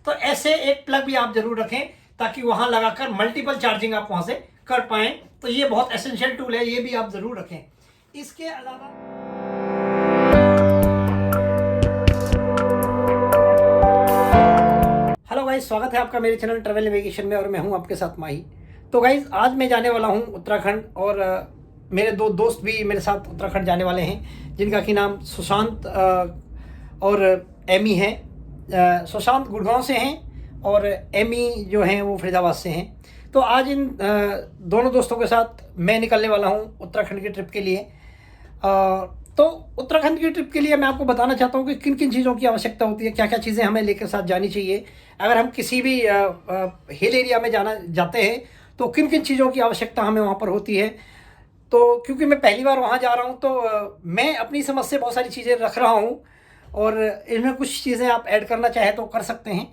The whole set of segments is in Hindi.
तो ऐसे एक प्लग भी आप जरूर रखें ताकि वहां लगाकर मल्टीपल चार्जिंग आप वहां से कर पाएं। तो ये बहुत एसेंशियल टूल है, ये भी आप जरूर रखें। इसके अलावा हेलो गाइस, स्वागत है आपका मेरे चैनल ट्रैवल नेविगेशन में और मैं हूं आपके साथ माही। तो गाइस आज मैं जाने वाला हूं उत्तराखंड और मेरे दो दोस्त भी मेरे साथ उत्तराखंड जाने वाले हैं जिनका कि नाम सुशांत और एमी है। सुशांत गुड़गांव से हैं और एमी जो हैं वो फरीदाबाद से हैं। तो आज इन दोनों दोस्तों के साथ मैं निकलने वाला हूं उत्तराखंड की ट्रिप के लिए। तो उत्तराखंड की ट्रिप के लिए मैं आपको बताना चाहता हूँ कि किन किन चीज़ों की आवश्यकता होती है, क्या क्या चीज़ें हमें लेकर साथ जानी चाहिए। अगर हम किसी भी हिल एरिया में जाते हैं तो किन किन चीज़ों की आवश्यकता हमें वहाँ पर होती है। तो क्योंकि मैं पहली बार वहाँ जा रहा हूँ तो मैं अपनी समझ से बहुत सारी चीज़ें रख रहा हूँ और इनमें कुछ चीज़ें आप ऐड करना चाहें तो कर सकते हैं।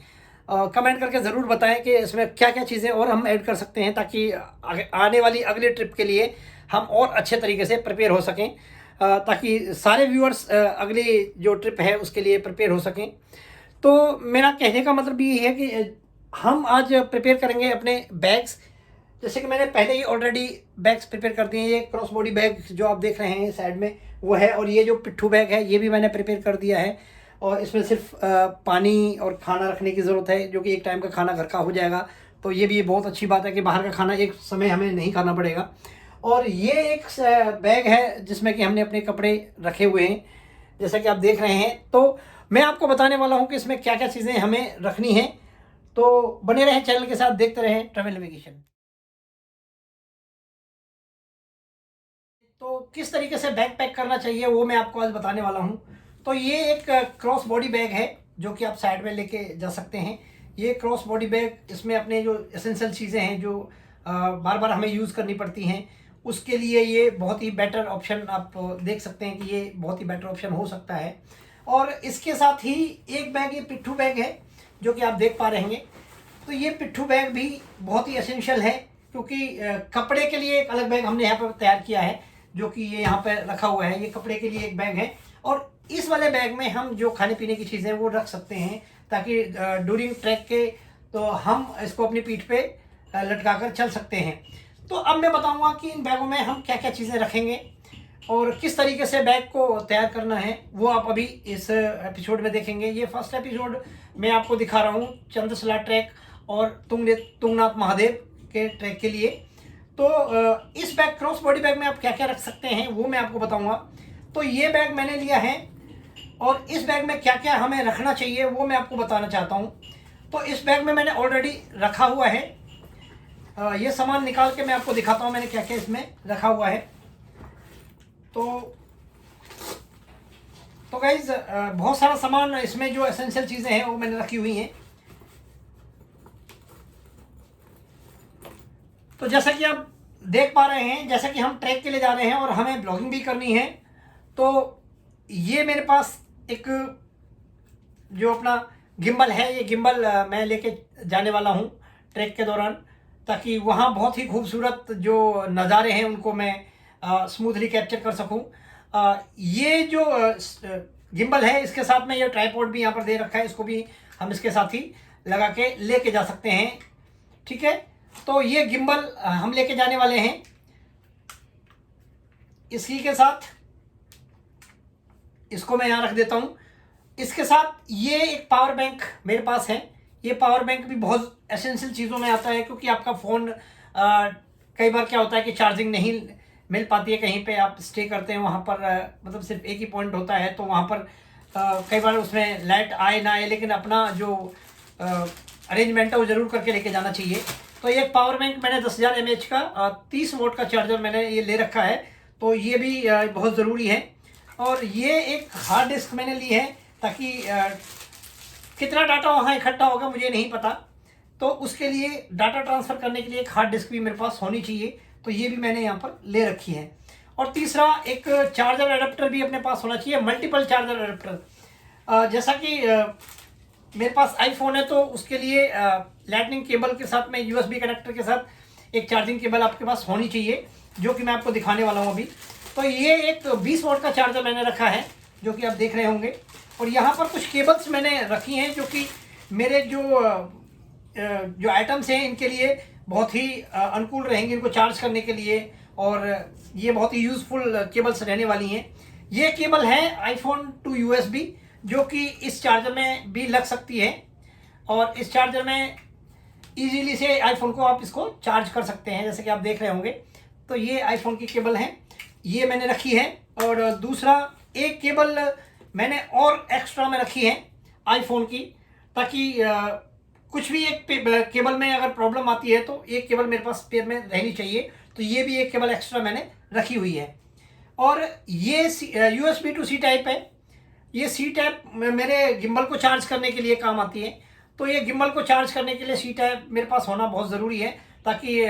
कमेंट करके ज़रूर बताएं कि इसमें क्या क्या चीज़ें और हम ऐड कर सकते हैं ताकि आने वाली अगली ट्रिप के लिए हम और अच्छे तरीके से प्रिपेयर हो सकें, ताकि सारे व्यूअर्स अगली जो ट्रिप है उसके लिए प्रिपेयर हो सकें। तो मेरा कहने का मतलब ये है कि हम आज प्रिपेयर करेंगे अपने बैग्स। जैसे कि मैंने पहले ही ऑलरेडी बैग्स प्रिपेयर कर दिए हैं। ये क्रॉस बॉडी बैग जो आप देख रहे हैं साइड में वो है, और ये जो पिट्ठू बैग है ये भी मैंने प्रिपेयर कर दिया है। और इसमें सिर्फ पानी और खाना रखने की ज़रूरत है, जो कि एक टाइम का खाना घर का हो जाएगा। तो ये भी बहुत अच्छी बात है कि बाहर का खाना एक समय हमें नहीं खाना पड़ेगा। और ये एक बैग है जिसमें कि हमने अपने कपड़े रखे हुए हैं जैसा कि आप देख रहे हैं। तो मैं आपको बताने वाला हूं कि इसमें क्या क्या चीज़ें हमें रखनी है। तो बने रहें चैनल के साथ, देखते रहें ट्रैवल नेविगेशन। तो किस तरीके से बैग पैक करना चाहिए वो मैं आपको आज बताने वाला हूं। तो ये एक क्रॉस बॉडी बैग है जो कि आप साइड में लेके जा सकते हैं। ये क्रॉस बॉडी बैग, इसमें अपने जो एसेंशियल चीज़ें हैं जो बार बार हमें यूज़ करनी पड़ती हैं, उसके लिए ये बहुत ही बेटर ऑप्शन आप देख सकते हैं कि ये बहुत ही बेटर ऑप्शन हो सकता है। और इसके साथ ही एक बैग ये पिट्ठू बैग है जो कि आप देख पा रहे हैं। तो ये पिट्ठू बैग भी बहुत ही एसेंशियल है क्योंकि कपड़े के लिए एक अलग बैग हमने यहाँ पर तैयार किया है जो कि ये यहाँ पर रखा हुआ है। ये कपड़े के लिए एक बैग है और इस वाले बैग में हम जो खाने पीने की चीज़ें वो रख सकते हैं ताकि ड्यूरिंग ट्रैक के तो हम इसको अपनी पीठ पे लटका कर चल सकते हैं। तो अब मैं बताऊंगा कि इन बैगों में हम क्या क्या चीज़ें रखेंगे और किस तरीके से बैग को तैयार करना है वो आप अभी इस एपिसोड में देखेंगे। ये फर्स्ट एपिसोड मैं आपको दिखा रहा हूँ चंद्रशिला ट्रैक और तुंगनाथ महादेव के ट्रैक के लिए। तो इस बैग क्रॉस बॉडी बैग में आप क्या क्या रख सकते हैं वो मैं आपको बताऊंगा। तो ये बैग मैंने लिया है और इस बैग में क्या क्या हमें रखना चाहिए वो मैं आपको बताना चाहता हूँ। तो इस बैग में मैंने ऑलरेडी रखा हुआ है। ये सामान निकाल के मैं आपको दिखाता हूँ मैंने क्या क्या इसमें रखा हुआ है। तो गाइज बहुत सारा सामान इसमें जो एसेंशियल चीज़ें हैं वो मैंने रखी हुई हैं। तो जैसा कि आप देख पा रहे हैं, जैसा कि हम ट्रैक के लिए जा रहे हैं और हमें ब्लॉगिंग भी करनी है, तो ये मेरे पास एक जो अपना गिम्बल है, ये गिम्बल मैं लेके जाने वाला हूँ ट्रैक के दौरान, ताकि वहाँ बहुत ही खूबसूरत जो नज़ारे हैं उनको मैं स्मूथली कैप्चर कर सकूँ। ये जो गिम्बल है इसके साथ में ये ट्राइपॉड भी यहाँ पर दे रखा है, इसको भी हम इसके साथ ही लगा के लेके जा सकते हैं। ठीक है, तो ये गिम्बल हम लेके जाने वाले हैं। इसी के साथ इसको मैं यहाँ रख देता हूँ। इसके साथ ये एक पावर बैंक मेरे पास है। ये पावर बैंक भी बहुत एसेंशियल चीज़ों में आता है क्योंकि आपका फ़ोन कई बार क्या होता है कि चार्जिंग नहीं मिल पाती है, कहीं पे आप स्टे करते हैं वहाँ पर मतलब सिर्फ एक ही पॉइंट होता है, तो वहाँ पर कई बार उसमें लाइट आए ना आए, लेकिन अपना जो अरेंजमेंट है वो ज़रूर करके लेके जाना चाहिए। तो ये पावर बैंक मैंने 10,000 mAh का 30 वोट का चार्जर मैंने ये ले रखा है, तो ये भी बहुत ज़रूरी है। और ये एक हार्ड डिस्क मैंने ली है ताकि कितना डाटा वहाँ इकट्ठा होगा मुझे नहीं पता, तो उसके लिए डाटा ट्रांसफ़र करने के लिए एक हार्ड डिस्क भी मेरे पास होनी चाहिए, तो ये भी मैंने यहाँ पर ले रखी है। और तीसरा एक चार्जर एडाप्टर भी अपने पास होना चाहिए, मल्टीपल चार्जर एडाप्टर। जैसा कि मेरे पास आईफोन है तो उसके लिए लाइटनिंग केबल के साथ में USB कनेक्टर के साथ एक चार्जिंग केबल आपके पास होनी चाहिए, जो कि मैं आपको दिखाने वाला हूँ अभी। तो ये एक 20 वोट का चार्जर मैंने रखा है जो कि आप देख रहे होंगे। और यहाँ पर कुछ केबल्स मैंने रखी हैं जो कि मेरे जो आइटम्स हैं इनके लिए बहुत ही अनुकूल रहेंगे इनको चार्ज करने के लिए, और ये बहुत ही यूज़फुल केबल्स रहने वाली हैं। ये केबल है आईफोन टू USB, जो कि इस चार्जर में भी लग सकती है, और इस चार्जर में इजीली से आईफोन को आप इसको चार्ज कर सकते हैं, जैसे कि आप देख रहे होंगे। तो ये आईफोन की केबल है, ये मैंने रखी है। और दूसरा एक केबल मैंने और एक्स्ट्रा में रखी है आईफोन की, ताकि कुछ भी एक केबल में अगर प्रॉब्लम आती है तो एक केबल मेरे पास स्पेयर में रहनी चाहिए। तो ये भी एक केबल एक्स्ट्रा मैंने रखी हुई है। और ये USB to C टाइप है। ये C टाइप मेरे गिम्बल को चार्ज करने के लिए काम आती है। तो ये गिम्बल को चार्ज करने के लिए C टाइप मेरे पास होना बहुत ज़रूरी है, ताकि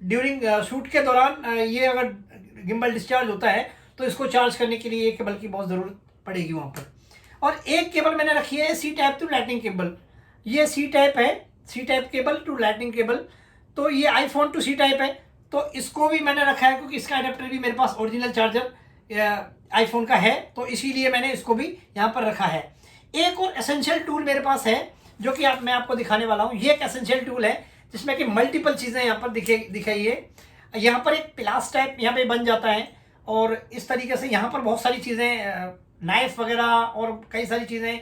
ड्यूरिंग शूट के दौरान ये अगर गिम्बल डिस्चार्ज होता है तो इसको चार्ज करने के लिए एक केबल की बहुत ज़रूरत पड़ेगी वहाँ पर। और एक केबल मैंने रखी है C type to lightning cable. ये C टाइप है, C type cable to lightning cable. तो ये आईफोन टू C टाइप है, तो इसको भी मैंने रखा है क्योंकि इसका अडेप्टर भी मेरे पास ओरिजिनल चार्जर आईफोन का है, तो इसीलिए मैंने इसको भी यहाँ पर रखा है। एक और एसेंशियल टूल मेरे पास है जो कि मैं आपको दिखाने वाला हूँ। ये एक एसेंशियल टूल है जिसमें कि मल्टीपल चीज़ें यहाँ पर दिखाई है। यहाँ पर एक प्लास टाइप यहाँ पे बन जाता है, और इस तरीके से यहाँ पर बहुत सारी चीज़ें, नाइफ वगैरह और कई सारी चीज़ें,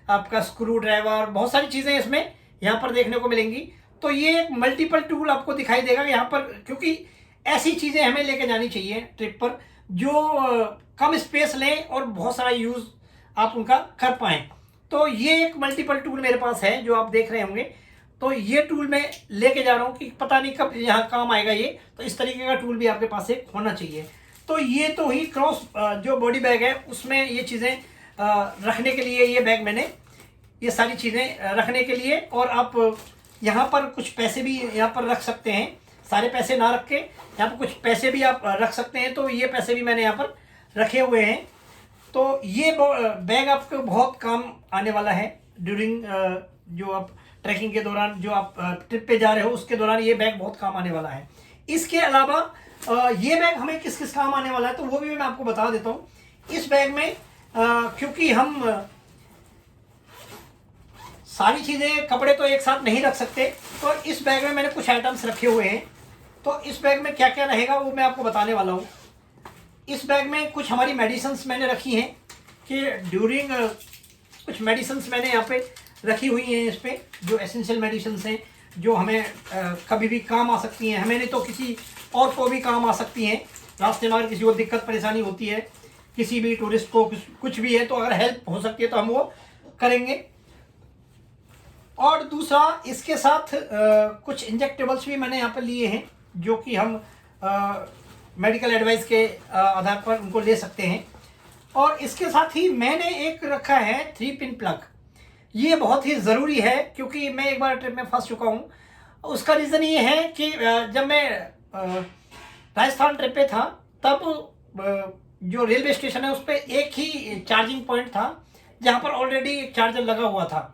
आपका स्क्रू ड्राइवर, बहुत सारी चीज़ें इसमें यहाँ पर देखने को मिलेंगी। तो ये एक मल्टीपल टूल आपको दिखाई देगा यहाँ पर, क्योंकि ऐसी चीज़ें हमें लेके जानी चाहिए ट्रिप पर जो कम स्पेस लें और बहुत सारा यूज़ आप उनका कर पाएँ। तो ये एक मल्टीपल टूल मेरे पास है जो आप देख रहे होंगे। तो ये टूल मैं लेके जा रहा हूँ कि पता नहीं कब यहाँ काम आएगा ये, तो इस तरीके का टूल भी आपके पास एक होना चाहिए। तो ये तो ही क्रॉस जो बॉडी बैग है उसमें ये चीज़ें रखने के लिए, ये बैग मैंने ये सारी चीज़ें रखने के लिए। और आप यहाँ पर कुछ पैसे भी यहाँ पर रख सकते हैं, सारे पैसे ना रख के यहाँ पर कुछ पैसे भी आप रख सकते हैं। तो ये पैसे भी मैंने यहाँ पर रखे हुए हैं। तो ये बैग आपको बहुत काम आने वाला है ड्यूरिंग जो आप ट्रैकिंग के दौरान, जो आप ट्रिप पे जा रहे हो उसके दौरान ये बैग बहुत काम आने वाला है। इसके अलावा ये बैग हमें किस किस काम आने वाला है तो वो भी मैं आपको बता देता हूँ। इस बैग में क्योंकि हम सारी चीज़ें, कपड़े तो एक साथ नहीं रख सकते, तो इस बैग में मैंने कुछ आइटम्स रखे हुए हैं। तो इस बैग में क्या क्या रहेगा वो मैं आपको बताने वाला हूँ। इस बैग में कुछ हमारी मेडिसिन्स मैंने रखी हैं कि ड्यूरिंग कुछ मेडिसिन्स मैंने यहाँ पे रखी हुई हैं। इस पर जो एसेंशियल मेडिसिन्स हैं जो हमें कभी भी काम आ सकती हैं, हमें नहीं तो किसी और को भी काम आ सकती हैं। रास्ते में अगर किसी को दिक्कत परेशानी होती है, किसी भी टूरिस्ट को कुछ भी है, तो अगर हेल्प हो सकती है तो हम वो करेंगे। और दूसरा इसके साथ कुछ इंजेक्टेबल्स भी मैंने यहाँ पर लिए हैं जो कि हम मेडिकल एडवाइस के आधार पर उनको ले सकते हैं। और इसके साथ ही मैंने एक रखा है 3 पिन प्लग। ये बहुत ही ज़रूरी है क्योंकि मैं एक बार ट्रिप में फंस चुका हूँ। उसका रीज़न ये है कि जब मैं राजस्थान ट्रिप पे था तब जो रेलवे स्टेशन है उस पर एक ही चार्जिंग पॉइंट था जहाँ पर ऑलरेडी एक चार्जर लगा हुआ था।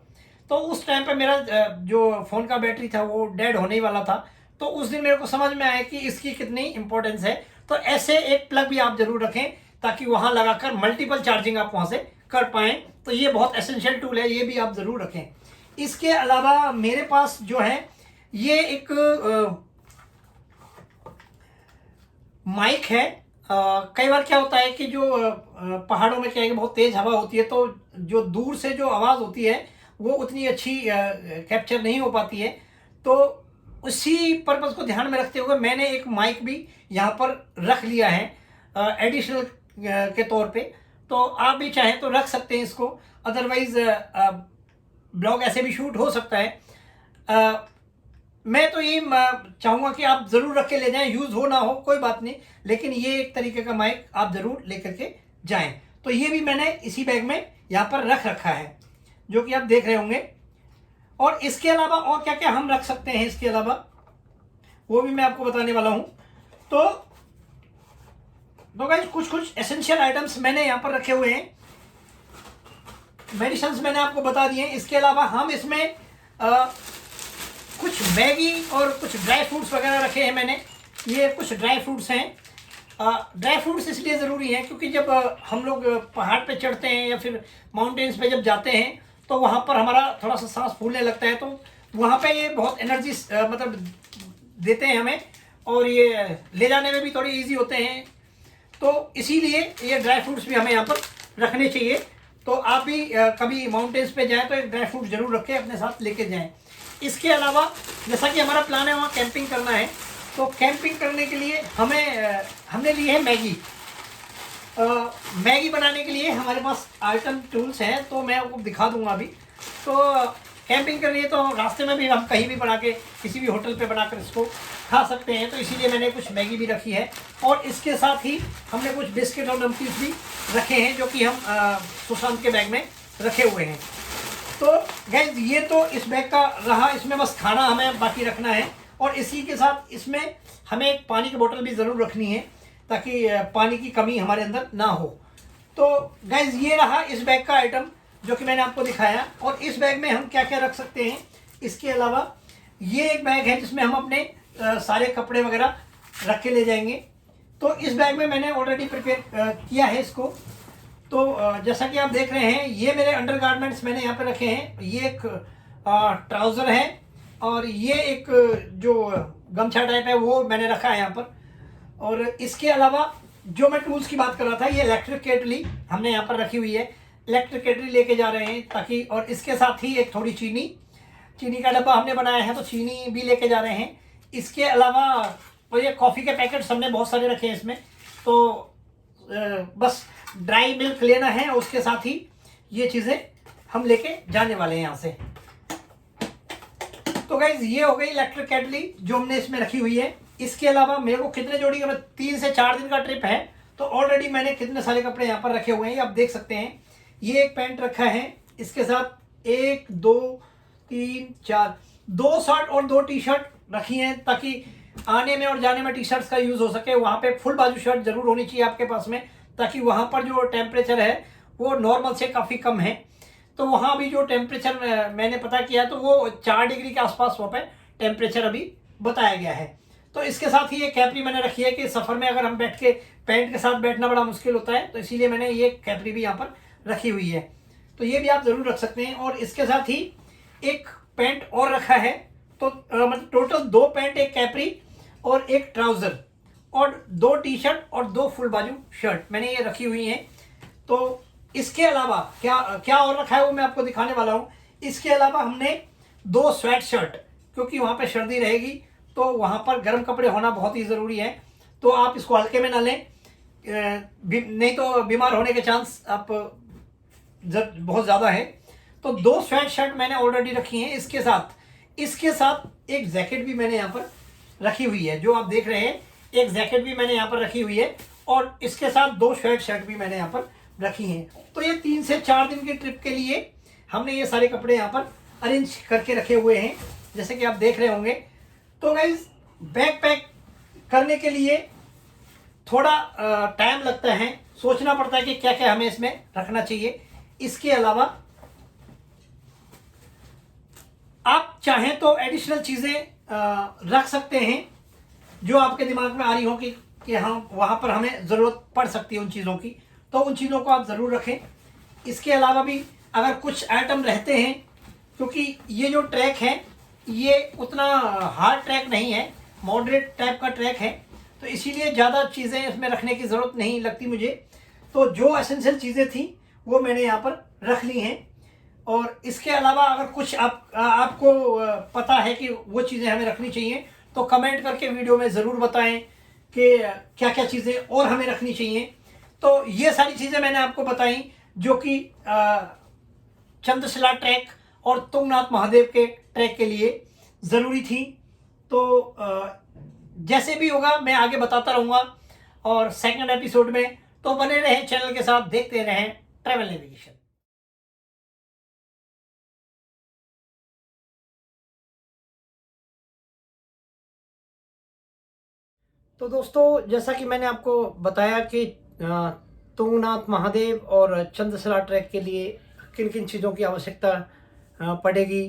तो उस टाइम पे मेरा जो फ़ोन का बैटरी था वो डेड होने ही वाला था। तो उस दिन मेरे को समझ में आया कि इसकी कितनी इंपॉर्टेंस है। तो ऐसे एक प्लग भी आप ज़रूर रखें ताकि वहाँ लगाकर मल्टीपल चार्जिंग आप वहाँ से कर पाएँ। तो ये बहुत एसेंशियल टूल है, ये भी आप ज़रूर रखें। इसके अलावा मेरे पास जो है ये एक माइक है। कई बार क्या होता है कि जो पहाड़ों में क्या है कि बहुत तेज़ हवा होती है, तो जो दूर से जो आवाज़ होती है वो उतनी अच्छी कैप्चर नहीं हो पाती है। तो उसी पर्पज़ को ध्यान में रखते हुए मैंने एक माइक भी यहाँ पर रख लिया है एडिशनल के तौर पे। तो आप भी चाहें तो रख सकते हैं इसको, अदरवाइज़ ब्लॉग ऐसे भी शूट हो सकता है। मैं तो ये चाहूँगा कि आप ज़रूर रख के ले जाएं, यूज़ हो ना हो कोई बात नहीं, लेकिन ये एक तरीके का माइक आप ज़रूर लेकर के जाएं। तो ये भी मैंने इसी बैग में यहाँ पर रख रखा है जो कि आप देख रहे होंगे। और इसके अलावा और क्या क्या हम रख सकते हैं इसके अलावा वो भी मैं आपको बताने वाला हूँ। तो गाइस कुछ एसेंशियल आइटम्स मैंने यहाँ पर रखे हुए हैं। मेडिसिन्स मैंने आपको बता दिए। इसके अलावा हम इसमें कुछ मैगी और कुछ ड्राई फ्रूट्स वगैरह रखे हैं मैंने। ये कुछ ड्राई फ्रूट्स हैं। ड्राई फ्रूट्स इसलिए ज़रूरी हैं क्योंकि जब हम लोग पहाड़ पे चढ़ते हैं या फिर माउंटेन्स पे जब जाते हैं तो वहाँ पर हमारा थोड़ा सा सांस फूलने लगता है, तो वहाँ पे ये बहुत एनर्जी मतलब देते हैं हमें, और ये ले जाने में भी थोड़ी ईजी होते हैं। तो इसीलिए ये ड्राई फ्रूट्स भी हमें यहाँ पर रखने चाहिए। तो आप भी कभी माउंटेन्स पे जाएं तो एक ड्राई फ्रूट जरूर रखें, अपने साथ लेके जाएं। इसके अलावा जैसा कि हमारा प्लान है वहाँ कैंपिंग करना है, तो कैंपिंग करने के लिए हमने ली है मैगी। मैगी बनाने के लिए हमारे पास आइटम टूल्स हैं, तो मैं आपको दिखा दूंगा अभी। तो कैंपिंग करनी है तो रास्ते में भी हम कहीं भी बना के किसी भी होटल पे बनाकर इसको खा सकते हैं, तो इसीलिए मैंने कुछ मैगी भी रखी है। और इसके साथ ही हमने कुछ बिस्किट और नमकीन भी रखे हैं, जो कि हम सुशांत के बैग में रखे हुए हैं। तो गाइस ये तो इस बैग का रहा, इसमें बस खाना हमें बाकी रखना है। और इसी के साथ इसमें हमें एक पानी की बोतल भी ज़रूर रखनी है, ताकि पानी की कमी हमारे अंदर ना हो। तो गाइस ये रहा इस बैग का आइटम जो कि मैंने आपको दिखाया। और इस बैग में हम क्या क्या रख सकते हैं, इसके अलावा ये एक बैग है जिसमें हम अपने सारे कपड़े वगैरह रख के ले जाएंगे। तो इस बैग में मैंने ऑलरेडी प्रिपेयर किया है इसको। तो जैसा कि आप देख रहे हैं, ये मेरे अंडरगारमेंट्स मैंने यहाँ पे रखे हैं। ये एक ट्राउज़र है, और ये एक जो गमछा टाइप है वो मैंने रखा है यहाँ पर। और इसके अलावा जो मैं टूल्स की बात कर रहा था, ये इलेक्ट्रिक केटली हमने यहाँ पर रखी हुई है। इलेक्ट्रिक केटली लेके जा रहे हैं ताकि, और इसके साथ ही एक थोड़ी चीनी का डब्बा हमने बनाया है, तो चीनी भी लेके जा रहे हैं। इसके अलावा और ये कॉफ़ी के पैकेट्स हमने बहुत सारे रखे हैं इसमें। तो बस ड्राई मिल्क लेना है, उसके साथ ही ये चीज़ें हम लेके जाने वाले हैं यहाँ से। तो गाइज ये हो गई इलेक्ट्रिक केटली जो हमने इसमें रखी हुई है। इसके अलावा मेरे को कितने जोड़ी का, 3 से 4 दिन का ट्रिप है, तो ऑलरेडी मैंने कितने सारे कपड़े यहाँ पर रखे हुए हैं, ये आप देख सकते हैं। ये एक पैंट रखा है, इसके साथ 1 2 3 4 2 शर्ट और 2 टी शर्ट रखी हैं, ताकि आने में और जाने में टी शर्ट्स का यूज़ हो सके। वहाँ पे फुल बाजू शर्ट जरूर होनी चाहिए आपके पास में, ताकि वहाँ पर जो टेम्परेचर है वो नॉर्मल से काफ़ी कम है। तो वहाँ भी जो टेम्परेचर मैंने पता किया, तो वो 4 डिग्री के आसपास वहाँ पे टेम्परेचर अभी बताया गया है। तो इसके साथ ही ये कैपरी मैंने रखी है कि सफ़र में अगर हम बैठ के पैंट के साथ बैठना बड़ा मुश्किल होता है, तो इसीलिए मैंने ये कैपरी भी यहाँ पर रखी हुई है। तो ये भी आप ज़रूर रख सकते हैं। और इसके साथ ही एक पैंट और रखा है, तो मतलब टोटल 2 पैंट, एक कैपरी और एक ट्राउज़र, और 2 टी शर्ट और 2 फुल बाजू शर्ट मैंने ये रखी हुई हैं। तो इसके अलावा क्या क्या और रखा है वो मैं आपको दिखाने वाला हूँ। इसके अलावा हमने 2 स्वेट शर्ट, क्योंकि वहाँ पे सर्दी रहेगी, तो वहाँ पर गर्म कपड़े होना बहुत ही ज़रूरी है। तो आप इसको हल्के में ना लें, नहीं तो बीमार होने के चांस आप बहुत ज़्यादा है। तो 2 स्वेट शर्ट मैंने ऑलरेडी रखी हैं। इसके साथ एक जैकेट भी मैंने यहाँ पर रखी हुई है, जो आप देख रहे हैं। एक जैकेट भी मैंने यहाँ पर रखी हुई है, और इसके साथ 2 स्वेट शर्ट भी मैंने यहाँ पर रखी हैं। तो ये 3 से 4 दिन की ट्रिप के लिए हमने ये सारे कपड़े यहाँ पर अरेंज करके रखे हुए हैं, जैसे कि आप देख रहे होंगे। तो गाइज बैग पैक करने के लिए थोड़ा टाइम लगता है, सोचना पड़ता है कि क्या क्या हमें इसमें रखना चाहिए। इसके अलावा आप चाहें तो एडिशनल चीज़ें रख सकते हैं, जो आपके दिमाग में आ रही हो कि हाँ वहाँ पर हमें ज़रूरत पड़ सकती है उन चीज़ों की, तो उन चीज़ों को आप ज़रूर रखें। इसके अलावा भी अगर कुछ आइटम रहते हैं, क्योंकि ये जो ट्रैक है ये उतना हार्ड ट्रैक नहीं है, मॉडरेट टाइप का ट्रैक है, तो इसीलिए ज़्यादा चीज़ें इसमें रखने की ज़रूरत नहीं लगती मुझे। तो जो एसेंशियल चीज़ें थी वो मैंने यहाँ पर रख ली हैं। और इसके अलावा अगर कुछ आपको पता है कि वो चीज़ें हमें रखनी चाहिए, तो कमेंट करके वीडियो में ज़रूर बताएं कि क्या क्या चीज़ें और हमें रखनी चाहिए। तो ये सारी चीज़ें मैंने आपको बताई, जो कि चंद्रशिला ट्रैक और तुंगनाथ महादेव के ट्रैक के लिए ज़रूरी थी। तो जैसे भी होगा मैं आगे बताता रहूँगा, और सेकंड एपिसोड में तो बने रहें चैनल के साथ, देखते रहें ट्रैवल नेविगेशन। तो दोस्तों, जैसा कि मैंने आपको बताया कि तुंगनाथ महादेव और चंद्रशिला ट्रैक के लिए किन किन चीज़ों की आवश्यकता पड़ेगी,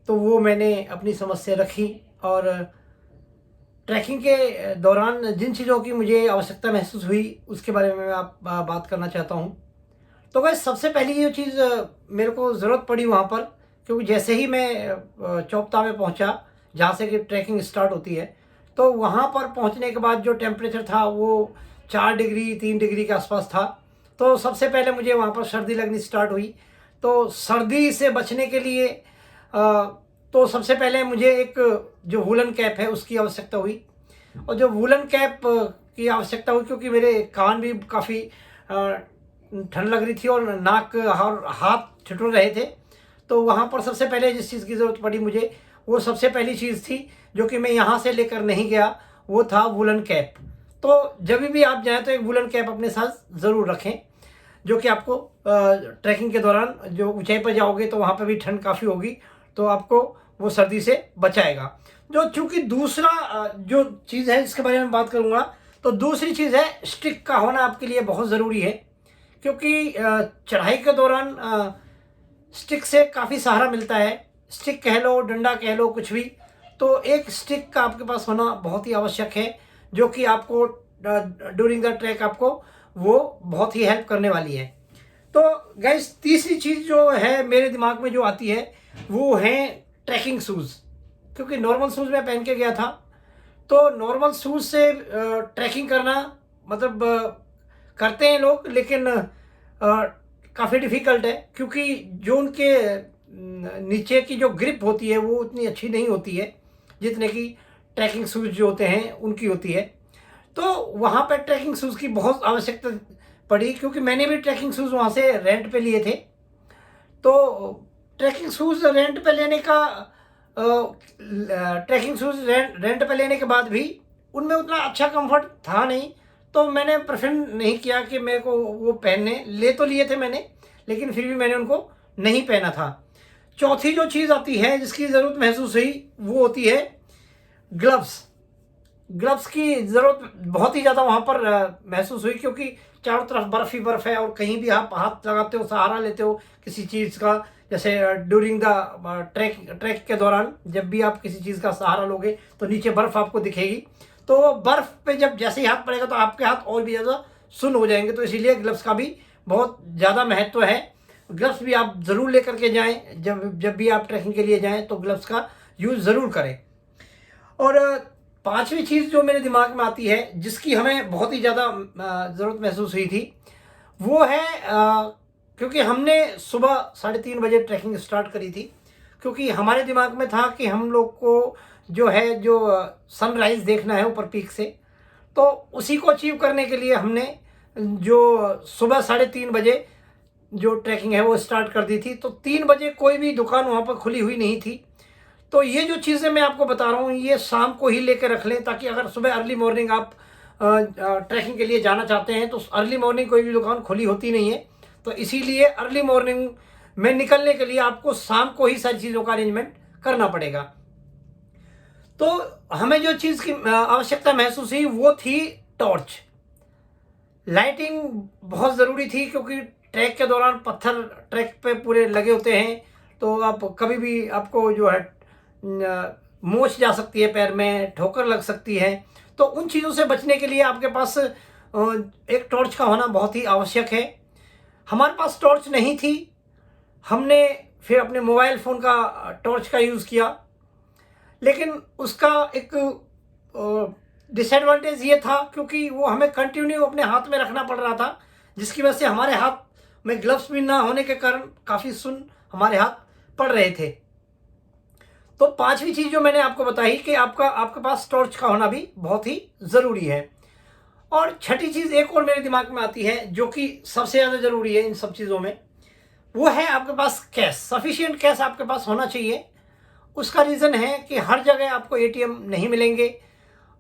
तो वो मैंने अपनी समझ से रखी। और ट्रैकिंग के दौरान जिन चीज़ों की मुझे आवश्यकता महसूस हुई, उसके बारे में मैं बात करना चाहता हूँ। तो वह सबसे पहली जो चीज़ मेरे को ज़रूरत पड़ी वहाँ पर, क्योंकि जैसे ही मैं चौपता में पहुँचा जहाँ से कि ट्रैकिंग स्टार्ट होती है, तो वहाँ पर पहुँचने के बाद जो टेम्परेचर था वो 4 डिग्री 3 डिग्री के आसपास था। तो सबसे पहले मुझे वहाँ पर सर्दी लगनी स्टार्ट हुई। तो सर्दी से बचने के लिए तो सबसे पहले मुझे एक जो वूलन कैप है उसकी आवश्यकता हुई, और जो वूलन कैप की आवश्यकता हुई क्योंकि मेरे कान भी काफ़ी ठंड लग रही थी और नाक और हाथ ठिठुर रहे थे। तो वहाँ पर सबसे पहले जिस चीज़ की ज़रूरत पड़ी मुझे, वो सबसे पहली चीज़ थी जो कि मैं यहाँ से लेकर नहीं गया, वो था वूलन कैप। तो जब भी आप जाएँ तो एक वूलन कैप अपने साथ ज़रूर रखें, जो कि आपको ट्रैकिंग के दौरान जो ऊंचाई पर जाओगे तो वहाँ पर भी ठंड काफ़ी होगी, तो आपको वो सर्दी से बचाएगा। जो चूँकि दूसरा जो चीज़ है इसके बारे में बात करूँगा, तो दूसरी चीज़ है स्टिक का होना आपके लिए बहुत ज़रूरी है, क्योंकि चढ़ाई के दौरान स्टिक से काफ़ी सहारा मिलता है। स्टिक कह लो, डंडा कह लो, कुछ भी, तो एक स्टिक का आपके पास होना बहुत ही आवश्यक है, जो कि आपको ड्यूरिंग द ट्रैक आपको वो बहुत ही हेल्प करने वाली है। तो गाइस तीसरी चीज़ जो है मेरे दिमाग में जो आती है वो है ट्रैकिंग शूज़, क्योंकि नॉर्मल शूज़ मैं पहन के गया था। तो नॉर्मल शूज़ से ट्रैकिंग करना मतलब करते हैं लोग, लेकिन काफ़ी डिफ़िकल्ट है, क्योंकि जो उनके नीचे की जो ग्रिप होती है वो उतनी अच्छी नहीं होती है जितने की ट्रैकिंग शूज़ जो होते हैं उनकी होती है। तो वहाँ पर ट्रैकिंग शूज़ की बहुत आवश्यकता पड़ी, क्योंकि मैंने भी ट्रैकिंग शूज़ वहाँ से रेंट पे लिए थे। तो ट्रैकिंग शूज़ रेंट पे लेने का ट्रैकिंग शूज़ रेंट पे लेने के बाद भी उनमें उतना अच्छा कंफर्ट था नहीं, तो मैंने प्रेफर नहीं किया कि मेरे को वो पहनने। ले तो लिए थे मैंने, लेकिन फिर भी मैंने उनको नहीं पहना था। चौथी जो चीज़ आती है जिसकी ज़रूरत महसूस हुई वो होती है ग्लव्स। ग्लव्स की ज़रूरत बहुत ही ज़्यादा वहाँ पर महसूस हुई, क्योंकि चारों तरफ बर्फ़ ही बर्फ़ है, और कहीं भी आप हाथ लगाते हो, सहारा लेते हो किसी चीज़ का, जैसे ड्यूरिंग द ट्रैक के दौरान जब भी आप किसी चीज़ का सहारा लोगे तो नीचे बर्फ़ आपको दिखेगी। तो बर्फ़ पे जब जैसे ही हाथ पड़ेगा तो आपके हाथ और भी ज़्यादा सुन्न हो जाएंगे। तो इसीलिए ग्लव्स का भी बहुत ज़्यादा महत्व है। ग्लव्स भी आप ज़रूर लेकर के जाएँ, जब भी आप ट्रैकिंग के लिए जाएँ तो ग्लव्स का यूज़ ज़रूर करें। और पांचवी चीज़ जो मेरे दिमाग में आती है जिसकी हमें बहुत ही ज़्यादा ज़रूरत महसूस हुई थी, वो है क्योंकि हमने सुबह 3:30 बजे ट्रैकिंग स्टार्ट करी थी, क्योंकि हमारे दिमाग में था कि हम लोग को जो है जो सनराइज़ देखना है ऊपर पीक से, तो उसी को अचीव करने के लिए हमने जो सुबह 3:30 बजे जो ट्रैकिंग है वो स्टार्ट कर दी थी। तो 3 बजे कोई भी दुकान वहाँ पर खुली हुई नहीं थी। तो ये जो चीज़ें मैं आपको बता रहा हूँ ये शाम को ही लेकर रख लें, ताकि अगर सुबह अर्ली मॉर्निंग आप ट्रैकिंग के लिए जाना चाहते हैं तो अर्ली मॉर्निंग कोई भी दुकान खुली होती नहीं है। तो इसीलिए अर्ली मॉर्निंग में निकलने के लिए आपको शाम को ही सारी चीज़ों का अरेंजमेंट करना पड़ेगा। तो हमें जो चीज़ की आवश्यकता महसूस हुई वो थी टॉर्च। लाइटिंग बहुत ज़रूरी थी, क्योंकि ट्रैक के दौरान पत्थर ट्रैक पे पूरे लगे होते हैं, तो आप कभी भी आपको जो है मोच जा सकती है, पैर में ठोकर लग सकती है। तो उन चीज़ों से बचने के लिए आपके पास एक टॉर्च का होना बहुत ही आवश्यक है। हमारे पास टॉर्च नहीं थी, हमने फिर अपने मोबाइल फ़ोन का टॉर्च का यूज़ किया, लेकिन उसका एक डिसएडवांटेज ये था क्योंकि वो हमें कंटिन्यू अपने हाथ में रखना पड़ रहा था, जिसकी वजह से हमारे हाथ में ग्लव्स भी ना होने के कारण काफ़ी सुन्न हमारे हाथ पड़ रहे थे। तो पांचवी चीज़ जो मैंने आपको बताई कि आपके पास टॉर्च का होना भी बहुत ही ज़रूरी है। और छठी चीज़ एक और मेरे दिमाग में आती है जो कि सबसे ज़्यादा ज़रूरी है इन सब चीज़ों में, वो है आपके पास कैश। सफिशिएंट कैश आपके पास होना चाहिए। उसका रीज़न है कि हर जगह आपको एटीएम नहीं मिलेंगे,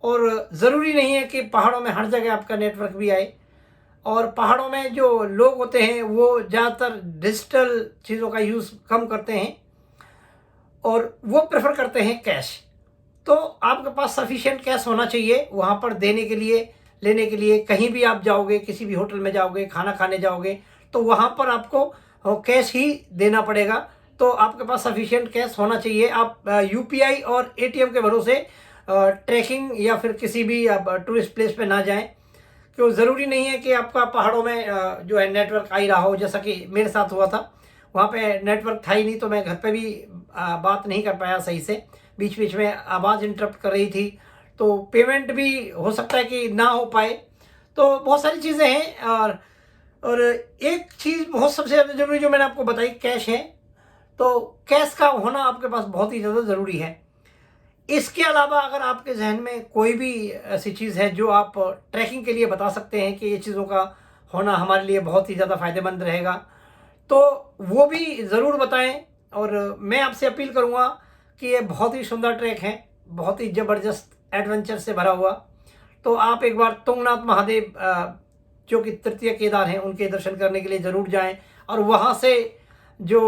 और ज़रूरी नहीं है कि पहाड़ों में हर जगह आपका नेटवर्क भी आए, और पहाड़ों में जो लोग होते हैं वो ज़्यादातर डिजिटल चीज़ों का यूज़ कम करते हैं और वो प्रेफर करते हैं कैश। तो आपके पास सफिशिएंट कैश होना चाहिए वहाँ पर देने के लिए, लेने के लिए। कहीं भी आप जाओगे, किसी भी होटल में जाओगे, खाना खाने जाओगे, तो वहाँ पर आपको कैश ही देना पड़ेगा। तो आपके पास सफिशिएंट कैश होना चाहिए। आप यूपीआई और एटीएम के भरोसे ट्रैकिंग या फिर किसी भी टूरिस्ट प्लेस पे ना जाएं, कि वो ज़रूरी नहीं है कि आपका पहाड़ों में जो है नेटवर्क आ ही रहा हो, जैसा कि मेरे साथ हुआ था। वहाँ पे नेटवर्क था ही नहीं, तो मैं घर पे भी बात नहीं कर पाया सही से, बीच बीच में आवाज़ इंटरप्ट कर रही थी, तो पेमेंट भी हो सकता है कि ना हो पाए। तो बहुत सारी चीज़ें हैं। और एक चीज़ बहुत सबसे ज़्यादा ज़रूरी जो मैंने आपको बताई, कैश है। तो कैश का होना आपके पास बहुत ही ज़्यादा ज़रूरी है। इसके अलावा अगर आपके ज़हन में कोई भी ऐसी चीज़ है जो आप ट्रैकिंग के लिए बता सकते हैं कि ये चीज़ों का होना हमारे लिए बहुत ही ज़्यादा फ़ायदेमंद रहेगा, तो वो भी ज़रूर बताएं। और मैं आपसे अपील करूँगा कि ये बहुत ही सुंदर ट्रैक है, बहुत ही ज़बरदस्त एडवेंचर से भरा हुआ। तो आप एक बार तुंगनाथ महादेव जो कि तृतीय केदार हैं, उनके दर्शन करने के लिए ज़रूर जाएं। और वहाँ से जो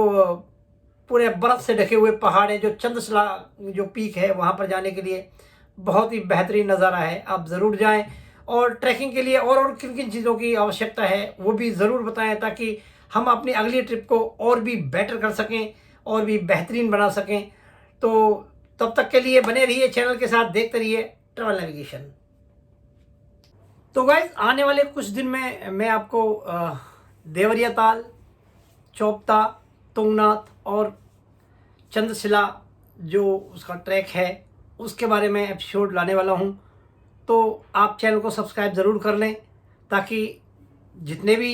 पूरे बर्फ़ से ढके हुए पहाड़ है, जो चंद्रशिला जो पीक है, वहाँ पर जाने के लिए बहुत ही बेहतरीन नज़ारा है, आप ज़रूर जाएं। और ट्रैकिंग के लिए और किन किन चीज़ों की आवश्यकता है वो भी ज़रूर बताएं, ताकि हम अपनी अगली ट्रिप को और भी बेटर कर सकें और भी बेहतरीन बना सकें। तो तब तक के लिए बने रहिए चैनल के साथ, देखते रहिए ट्रैवल नेविगेशन। तो गाइस, आने वाले कुछ दिन में मैं आपको देवरिया ताल, चोपता, तुंगनाथ और चंद्रशिला जो उसका ट्रैक है उसके बारे में एपिसोड लाने वाला हूँ। तो आप चैनल को सब्सक्राइब ज़रूर कर लें, ताकि जितने भी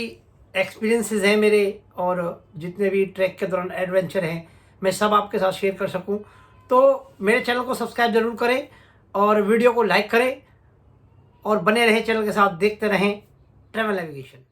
एक्सपीरियंसेस हैं मेरे और जितने भी ट्रैक के दौरान एडवेंचर हैं, मैं सब आपके साथ शेयर कर सकूं। तो मेरे चैनल को सब्सक्राइब ज़रूर करें और वीडियो को लाइक करें और बने रहें चैनल के साथ, देखते रहें ट्रैवल नेविगेशन।